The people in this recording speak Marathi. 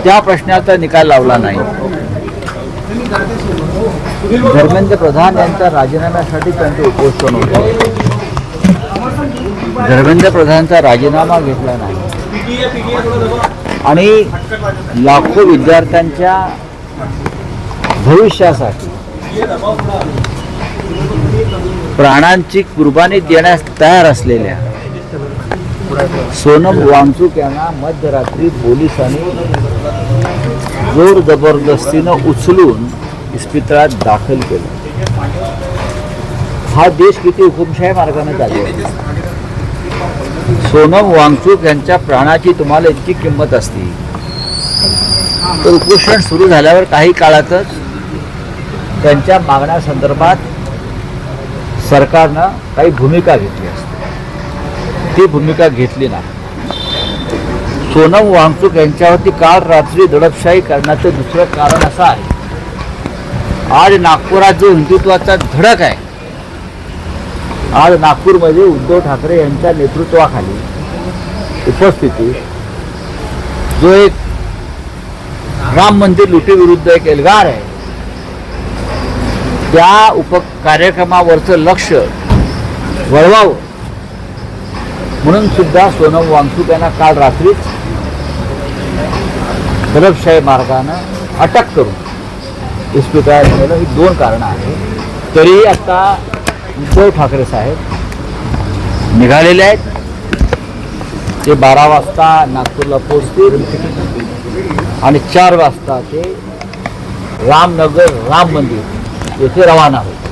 त्या प्रश्नाचा निकाल लावला नाही. धर्मेंद्र प्रधान यांच्या राजीनाम्यासाठी त्यांचे उपोषण होते. धर्मेंद्र प्रधानचा राजीनामा घेतला नाही आणि लाखो विद्यार्थ्यांच्या भविष्यासाठी प्राणांची कुर्बानी देण्यास तयार असलेल्या सोनम वांगचुक यांना मध्यरात्री पोलिसांनी जोर जबरदस्तीनं उचलून इस्पितळात दाखल केलं. हा देश किती हुकुमशाही मार्गाने चालू आहे. सोनम वांगचुक यांच्या प्राणाची तुम्हाला इतकी किंमत असती तर उपोषण सुरू झाल्यावर काही काळातच त्यांच्या मागण्यासंदर्भात सरकारनं काही भूमिका घेतली असते. ती भूमिका घेतली नाही. सोनम वांगचुक यांच्यावरती काल रात्री दडपशाही करण्याचं दुसरं कारण असं आहे, आज नागपुरात जो हिंदुत्वाचा धडक आहे, आज नागपूरमध्ये उद्धव ठाकरे यांच्या नेतृत्वाखाली उपस्थिती जो एक राम मंदिर लुटीविरुद्ध एक एल्गार आहे, त्या कार्यक्रमावरचं लक्ष वळवावं म्हणून सुद्धा सोनम वांगचुक यांना काल रात्रीच दडपशाही मार्गानं अटक करून इस्पितळात नेलं. ही दोन कारणं आहेत. तरीही आता उद्धव ठाकरे साहेब निघालेले आहेत. ते 12 वाजता नागपूरला पोहोचतील आणि 4 वाजता ते रामनगर राम मंदिर येथे रवाना होईल.